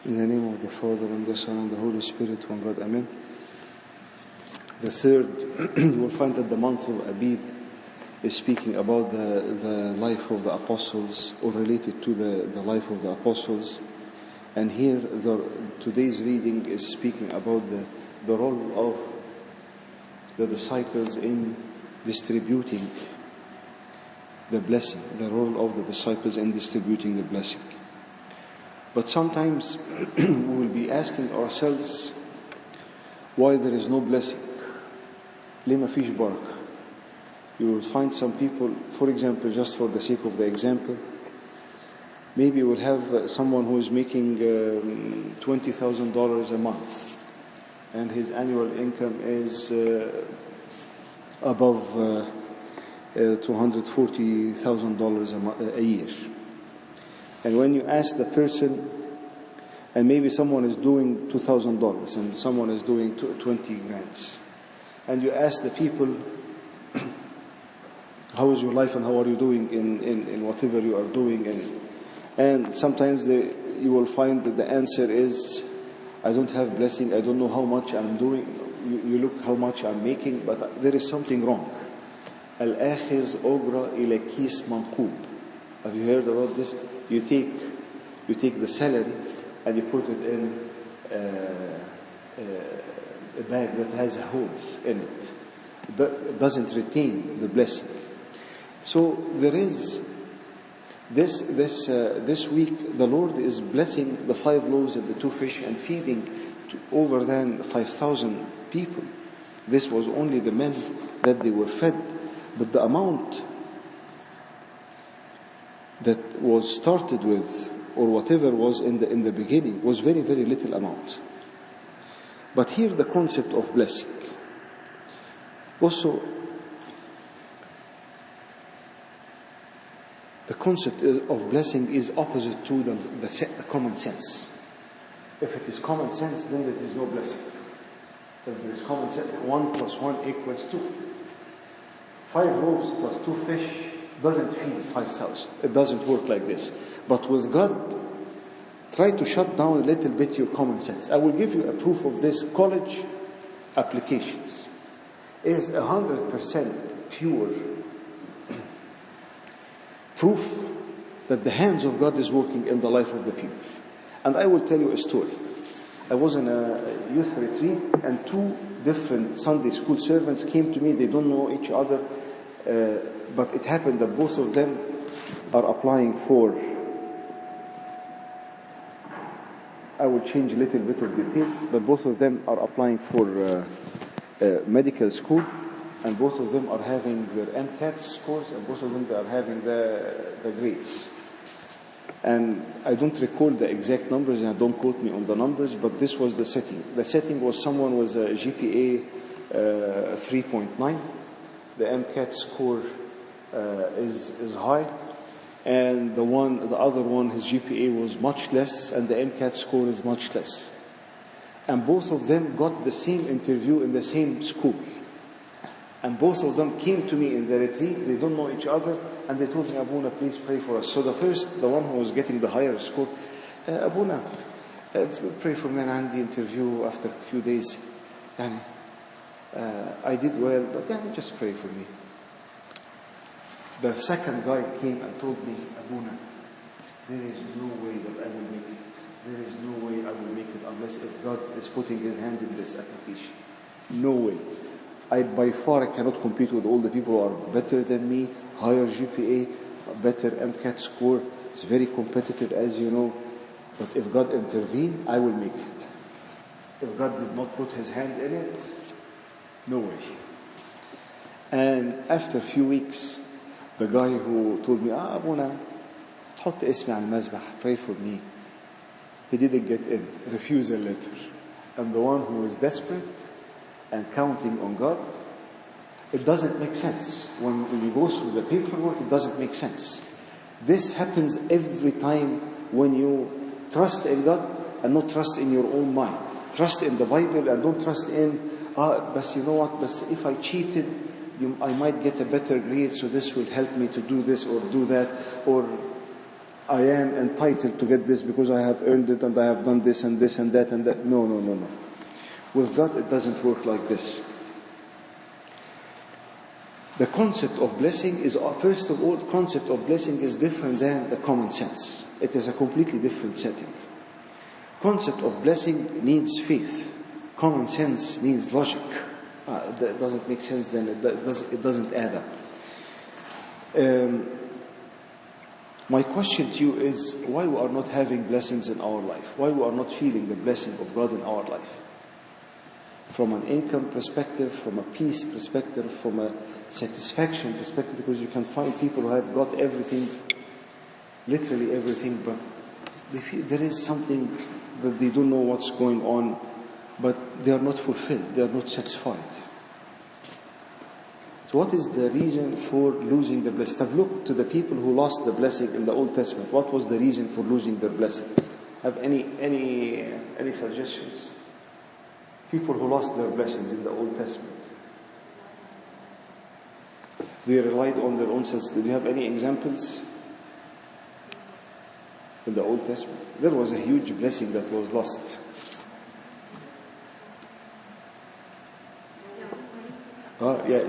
In the name of the Father, and the Son, and the Holy Spirit, one God, Amen. The third, you will find that the month of Abib is speaking about the life of the apostles, or related to the life of the apostles. And here, today's reading is speaking about the role of the disciples in distributing the blessing, the role of the disciples in distributing the blessing. But sometimes we will be asking ourselves why there is no blessing. ليه ما فيش بركة? You will find some people, for example, just for the sake of the example, maybe you will have someone who is making $20,000 a month, and his annual income is above $240,000 a year. And when you ask the person, and maybe someone is doing $2,000 and someone is doing 20 grand, and you ask the people, how is your life and how are you doing in whatever you are doing? And sometimes you will find that the answer is, I don't have blessing, I don't know how much I'm doing. You look how much I'm making, but there is something wrong. Al-akhiz ogra ila kis manqub. Have you heard about this? You take the salary and you put it in a bag that has a hole in it. That doesn't retain the blessing. So there is this week the Lord is blessing the 5 loaves and the 2 fish and feeding to over than 5,000 people. This was only the men that they were fed, but the amount that was started with, or whatever was in the beginning, was very, very little amount. But here the concept of blessing. Also, the concept of blessing is opposite to the common sense. If it is common sense, then there is no blessing. If there is common sense, 1 + 1 = 2. 5 loaves plus 2 fish doesn't feed 5,000. It doesn't work like this. But with God, try to shut down a little bit your common sense. I will give you a proof of this. College applications is 100% pure proof that the hands of God is working in the life of the people. And I will tell you a story. I was in a youth retreat, and 2 different Sunday school servants came to me. They don't know each other, but it happened that both of them are applying for, I will change a little bit of details, but both of them are applying for medical school, and both of them are having their MCAT scores, and both of them are having the grades. And I don't recall the exact numbers, and don't quote me on the numbers, but this was the setting. The setting was someone with a GPA 3.9. The MCAT score is high, and the other one, his GPA was much less, and the MCAT score is much less. And both of them got the same interview in the same school. And both of them came to me in the retreat. They don't know each other, and they told me, Abuna, please pray for us. So the one who was getting the higher score, Abuna, pray for me, and the interview after a few days. I did well, but just pray for me. The second guy came and told me, Abuna, there is no way that I will make it. There is no way I will make it unless if God is putting His hand in this application. No way. By far I cannot compete with all the people who are better than me, higher GPA, better MCAT score. It's very competitive, as you know. But if God intervened, I will make it. If God did not put His hand in it, no way. And after a few weeks, the guy who told me, Abuna, حط اسمي على المذبح, pray for me, he didn't get in, refusal letter. And the one who was desperate and counting on God, it doesn't make sense. When you go through the paperwork, it doesn't make sense. This happens every time when you trust in God and not trust in your own mind. Trust in the Bible and don't trust in, but you know what, but if I cheated, I might get a better grade, so this will help me to do this or do that. Or I am entitled to get this because I have earned it and I have done this and this and that and that. No. With God, it doesn't work like this. The concept of blessing is, first of all, the concept of blessing is different than the common sense. It is a completely different setting. Concept of blessing needs faith. Common sense needs logic. That doesn't make sense, then it doesn't add up. My question to you is, why we are not having blessings in our life? Why we are not feeling the blessing of God in our life? From an income perspective, from a peace perspective, from a satisfaction perspective, because you can find people who have got everything, literally everything, but they feel there is something that they don't know what's going on, but they are not fulfilled, they are not satisfied. So what is the reason for losing the blessing? Have looked to the people who lost the blessing in the Old Testament. What was the reason for losing their blessing? Have any suggestions? People who lost their blessings in the Old Testament. They relied on their own selves. Do you have any examples? In the Old Testament, there was a huge blessing that was lost.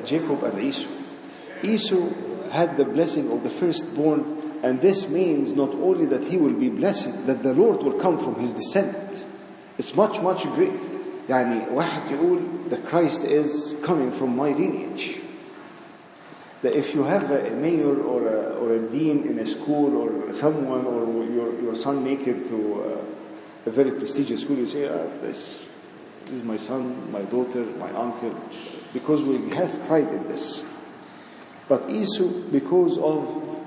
Jacob and Esau. Esau had the blessing of the firstborn, and this means not only that he will be blessed, that the Lord will come from his descendant. It's much great. واحد يقول the Christ is coming from my lineage. That if you have a mayor or a dean in a school or someone, or your son make it to a very prestigious school, you say, this is my son, my daughter, my uncle, because we have pride in this. But Esau, because of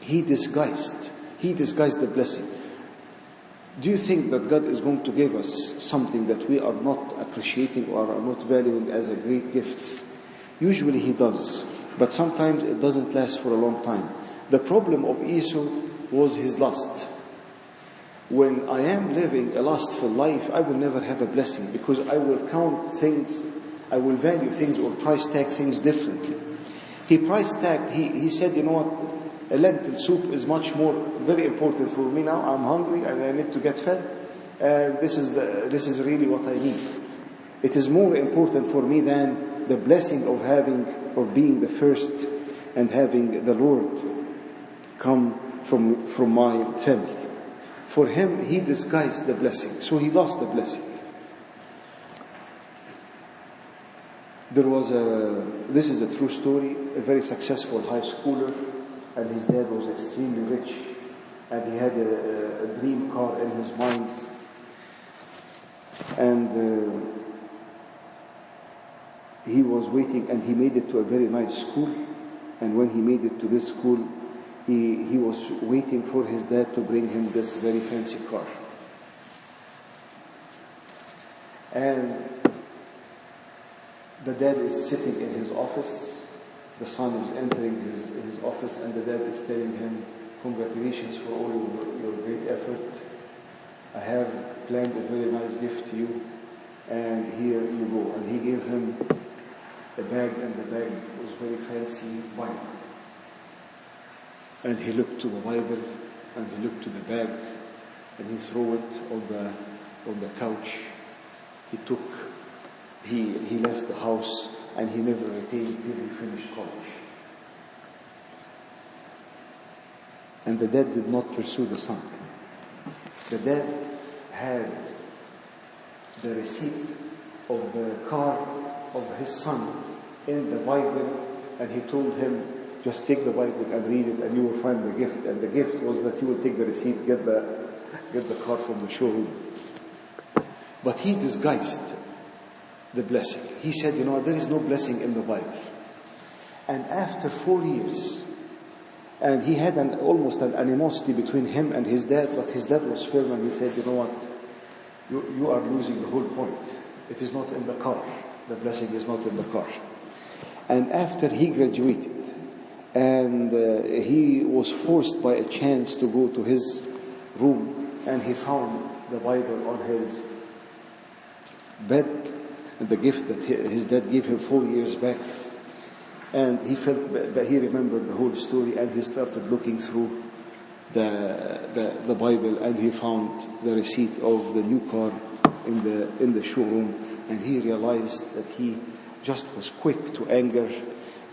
he disguised the blessing. Do you think that God is going to give us something that we are not appreciating or are not valuing as a great gift? Usually He does, but sometimes it doesn't last for a long time. The problem of Esau was his lust. When I am living a lustful life, I will never have a blessing, because I will count things, I will value things or price tag things differently. He price tagged, he said, you know what, a lentil soup is much more, very important for me now. I'm hungry and I need to get fed. And this is really what I need. It is more important for me than the blessing of having, or being the first and having the Lord come from my family. For him, he disguised the blessing, so he lost the blessing. This is a true story, a very successful high schooler, and his dad was extremely rich, and he had a dream car in his mind, and he was waiting, and he made it to a very nice school, and when he made it to this school, he was waiting for his dad to bring him this very fancy car. And the dad is sitting in his office, the son is entering his office, and the dad is telling him, congratulations for all your great effort. I have planned a very nice gift to you, and here you go. And he gave him a bag, and the bag was very fancy Bible. And he looked to the Bible, and he looked to the bag, and he threw it on the couch. He left the house, and he never returned till he finished college. And the dad did not pursue the son. The dad had the receipt of the car of his son in the Bible, and he told him, just take the Bible and read it, and you will find the gift. And the gift was that he would take the receipt, get the car from the showroom. But he disguised the blessing. He said, you know, there is no blessing in the Bible. And after 4 years, and he had almost an animosity between him and his dad, but his dad was firm, and he said, you know what, you are losing the whole point. It is not in the car. The blessing is not in the car. And after he graduated, and he was forced by a chance to go to his room, and he found the Bible on his bed, and the gift that his dad gave him 4 years back. And he felt that he remembered the whole story, and he started looking through the Bible, and he found the receipt of the new car in the showroom, and he realized that he just was quick to anger,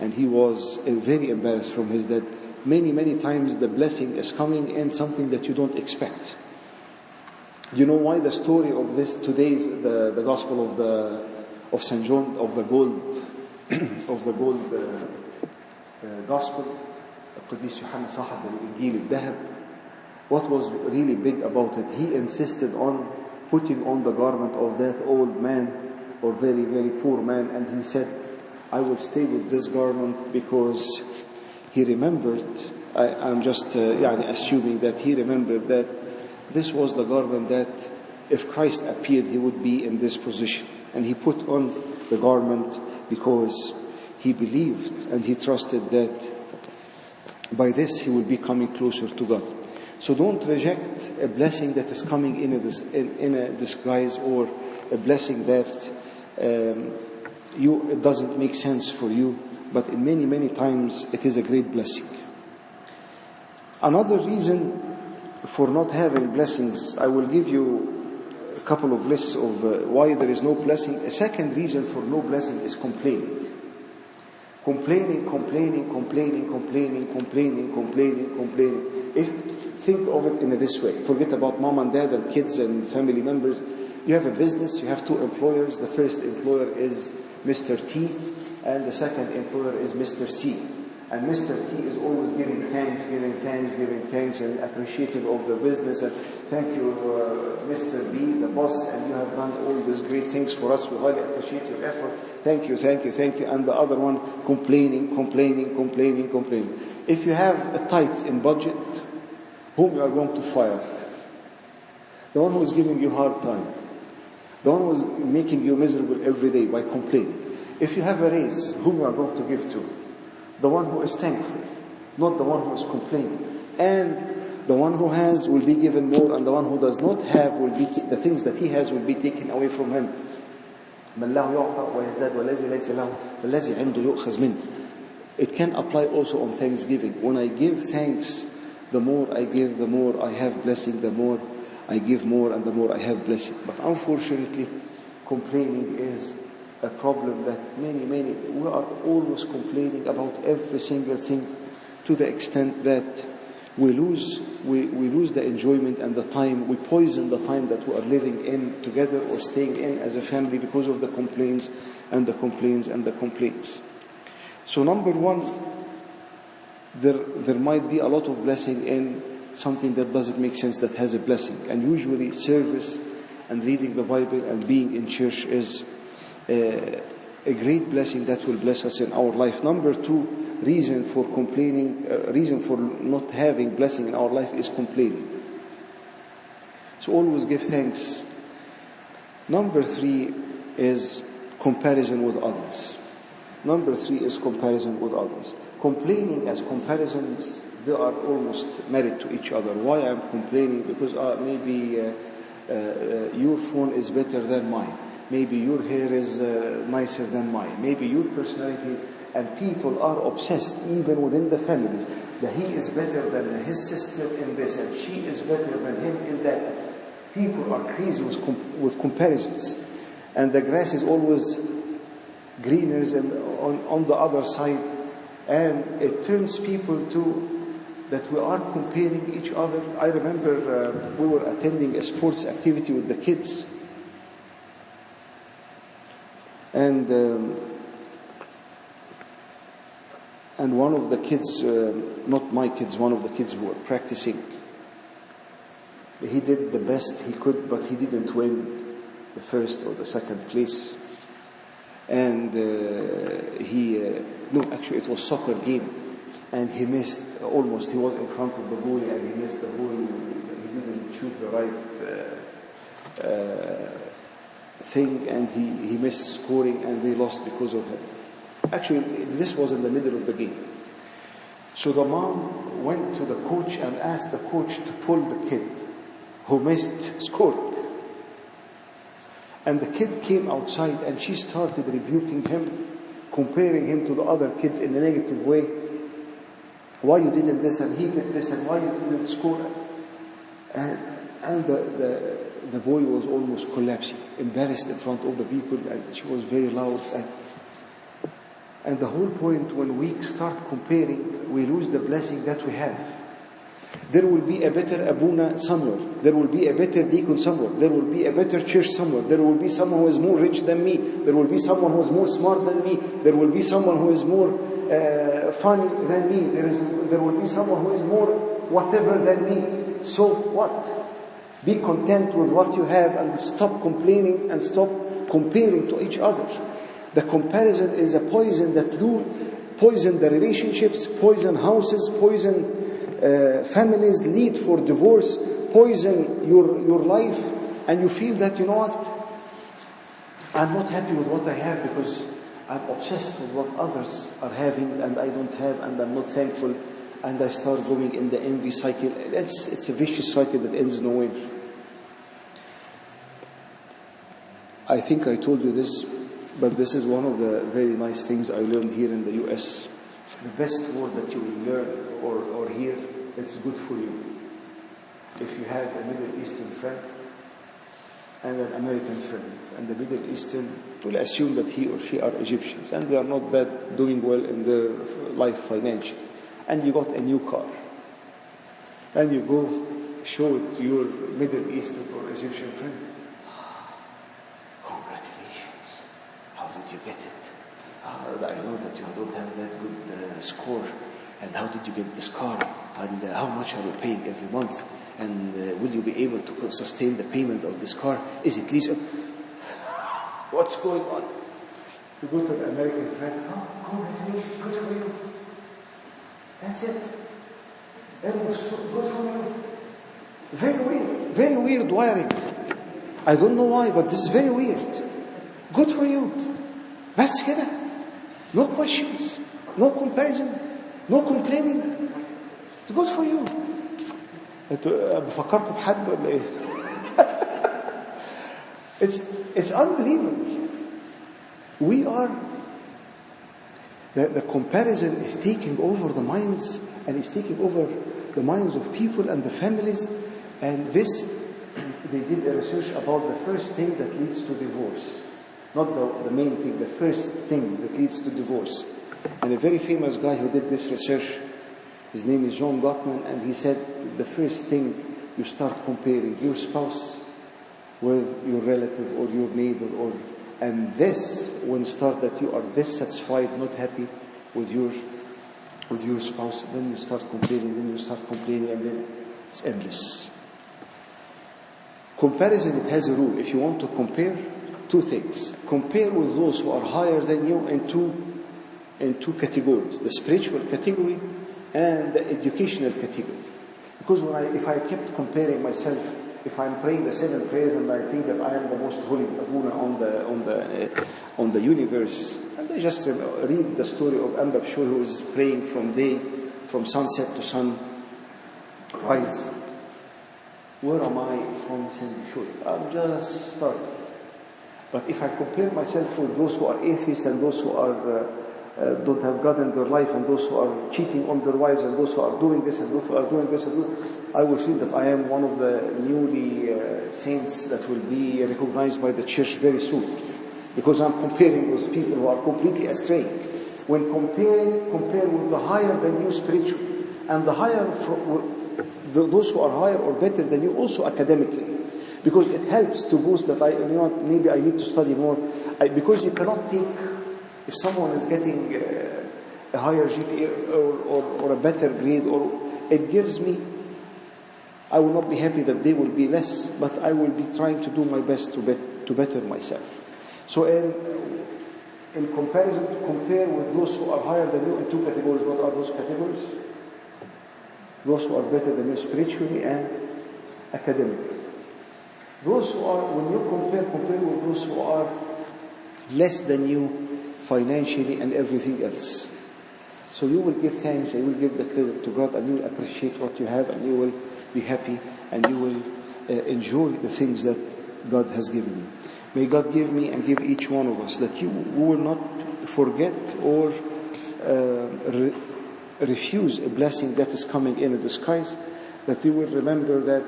and he was very embarrassed from his dad. Many times the blessing is coming in something that you don't expect. You know why the story of this today's the gospel of St. John, of the gold of the gold gospel, القديس يوحنا صاحب الإنجيل الذهب. What was really big about it? He insisted on putting on the garment of that old man, or very poor man, and he said, I will stay with this garment, because he remembered, I'm just assuming that he remembered that this was the garment that if Christ appeared, he would be in this position. And he put on the garment because he believed and he trusted that by this he will be coming closer to God. So don't reject a blessing that is coming in a disguise, or a blessing that it doesn't make sense for you, but in many times it is a great blessing. Another reason for not having blessings, I will give you a couple of lists of why there is no blessing. A second reason for no blessing is complaining. Complaining. Think of it in this way. Forget about mom and dad and kids and family members. You have a business, you have two employers. The first employer is Mr. T, and the second employer is Mr. C. And Mr. T is always giving thanks, and appreciative of the business. And thank you, Mr. B, the boss, and you have done all these great things for us. We highly appreciate your effort. Thank you. And the other one complaining. If you have a tight in budget, whom you are going to fire? The one who is giving you hard time. The one who is making you miserable every day by complaining. If you have a raise, whom you are going to give to? The one who is thankful, not the one who is complaining. And the one who has will be given more, and the one who does not have the things that he has will be taken away from him. It can apply also on Thanksgiving. When I give thanks, the more I give, the more I have blessing, the more I give more, and the more I have blessing. But unfortunately, complaining is a problem that many, we are always complaining about every single thing, to the extent that we lose the enjoyment and the time. We poison the time that we are living in together or staying in as a family because of the complaints and the complaints. So number one, there might be a lot of blessing in something that doesn't make sense, that has a blessing. And usually service and reading the Bible and being in church is a great blessing that will bless us in our life. Number two, reason for complaining, reason for not having blessing in our life is complaining. So always give thanks. Number three is comparison with others. Complaining as comparisons, they are almost married to each other. Why I'm complaining? Because maybe your phone is better than mine. Maybe your hair is nicer than mine. Maybe your personality. And people are obsessed, even within the family, that he is better than his sister in this, and she is better than him in that. People are crazy with comparisons. And the grass is always greener on the other side. And it turns people to that we are comparing each other. I remember we were attending a sports activity with the kids. And one of the kids, not my kids, one of the kids who were practicing, he did the best he could, but he didn't win the first or the second place. And actually it was soccer game, and he missed almost. He was in front of the goalie and he missed the goal. He didn't shoot the right thing, and he missed scoring, and they lost because of him. Actually, this was in the middle of the game. So the mom went to the coach and asked the coach to pull the kid who missed scoring. And the kid came outside and she started rebuking him, comparing him to the other kids in a negative way. Why you didn't this and he did this and why you didn't score? And the boy was almost collapsing, embarrassed in front of the people, and she was very loud. And the whole point, when we start comparing, we lose the blessing that we have. There will be a better Abuna somewhere. There will be a better deacon somewhere. There will be a better church somewhere. There will be someone who is more rich than me. There will be someone who is more smart than me. There will be someone who is more funny than me. There will be someone who is more whatever than me. So what? Be content with what you have and stop complaining and stop comparing to each other. The comparison is a poison that poison the relationships, poison houses, poison families, lead for divorce, poison your life, and you feel that, you know what, I'm not happy with what I have because I'm obsessed with what others are having and I don't have, and I'm not thankful, and I start going in the envy cycle. It's a vicious cycle that ends nowhere. I think I told you this, but this is one of the very nice things I learned here in the US. The best word that you will learn or hear, it's good for you. If you have a Middle Eastern friend and an American friend, and the Middle Eastern will assume that he or she are Egyptians and they are not that doing well in their life financially, and you got a new car, and you go show it to your Middle Eastern or Egyptian friend. Congratulations, how did you get it? I know that you don't have that good score, and how did you get this car, and how much are you paying every month, and will you be able to sustain the payment of this car? Is it lease? What's going on? You go to an American friend, congratulations, good for you. That's it. Good for you. Very weird wiring. I don't know why, but this is very weird. Good for you. بس كده. No questions, no comparison, no complaining. It's good for you. بفكركم بحد ولا ايه؟ It's unbelievable. We are the comparison is taking over the minds, and is taking over the minds of people and the families. And this, they did a research about the first thing that leads to divorce. Not the main thing, the first thing that leads to divorce. And a very famous guy who did this research, his name is John Gottman, and he said the first thing you start comparing your spouse with your relative or your neighbor, and this when start that you are dissatisfied, not happy with your spouse, then you start comparing, then you start complaining, and then it's endless. Comparison, it has a rule. If you want to compare, two things. Compare with those who are higher than you in two categories: the spiritual category and the educational category. Because if I kept comparing myself, if I'm praying the 7 prayers and I think that I am the most holy Abuna on the universe, and I just read the story of Amba Pshur, who is praying from sunset to sunrise. Where am I from Pshur? I'm just starting. But if I compare myself with those who are atheists and those who are don't have God in their life, and those who are cheating on their wives, and those who are doing this and those who are doing this, I will feel that I am one of the newly saints that will be recognized by the church very soon, because I'm comparing with people who are completely astray. When compare with the higher than you spiritual, and the higher those who are higher or better than you also academically, because it helps to boost that maybe I need to study more, because you cannot take. If someone is getting a higher GPA or a better grade, or it gives me, I will not be happy that they will be less, but I will be trying to do my best to better myself. So in comparison, to compare with those who are higher than you in 2 categories. What are those categories? Those who are better than you spiritually and academically. Those who are, when you compare with those who are less than you financially and everything else. So you will give thanks, and you will give the credit to God, and you will appreciate what you have, and you will be happy, and you will enjoy the things that God has given you. May God give me and give each one of us that we will not forget or refuse a blessing that is coming in disguise, that we will remember that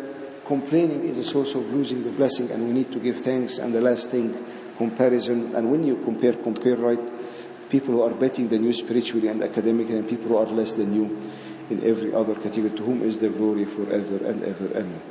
complaining is a source of losing the blessing, and we need to give thanks. And the last thing, comparison. And when you compare right. People who are better than you spiritually and academically, and people who are less than you in every other category, to whom is the glory forever and ever. Amen.